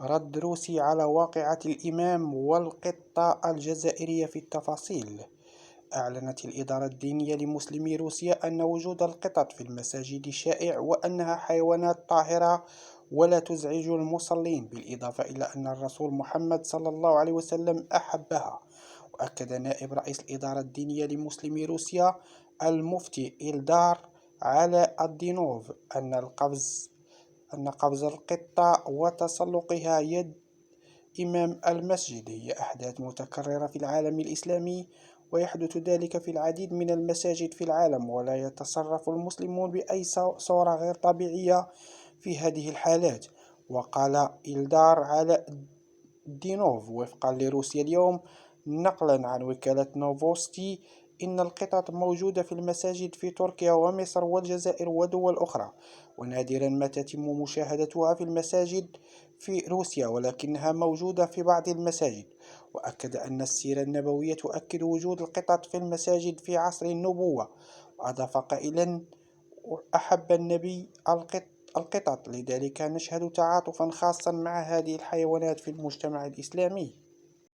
رد روسي على واقعة الإمام والقطة الجزائرية. في التفاصيل، أعلنت الإدارة الدينية لمسلمي روسيا أن وجود القطط في المساجد شائع، وأنها حيوانات طاهرة ولا تزعج المصلين، بالإضافة إلى أن الرسول محمد صلى الله عليه وسلم أحبها. وأكد نائب رئيس الإدارة الدينية لمسلمي روسيا المفتي إلدار على الدينوف أن قفز القطة وتسلقها يد إمام المسجد هي أحداث متكررة في العالم الإسلامي، ويحدث ذلك في العديد من المساجد في العالم، ولا يتصرف المسلمون بأي صورة غير طبيعية في هذه الحالات. وقال إلدار على دينوف وفقا لروسيا اليوم نقلا عن وكالة نوفوستي إن القطط موجودة في المساجد في تركيا ومصر والجزائر ودول أخرى، ونادرا ما تتم مشاهدتها في المساجد في روسيا، ولكنها موجودة في بعض المساجد. وأكد أن السيرة النبوية تؤكد وجود القطط في المساجد في عصر النبوة، وأضاف قائلا: أحب النبي القطط، لذلك نشهد تعاطفا خاصا مع هذه الحيوانات في المجتمع الإسلامي.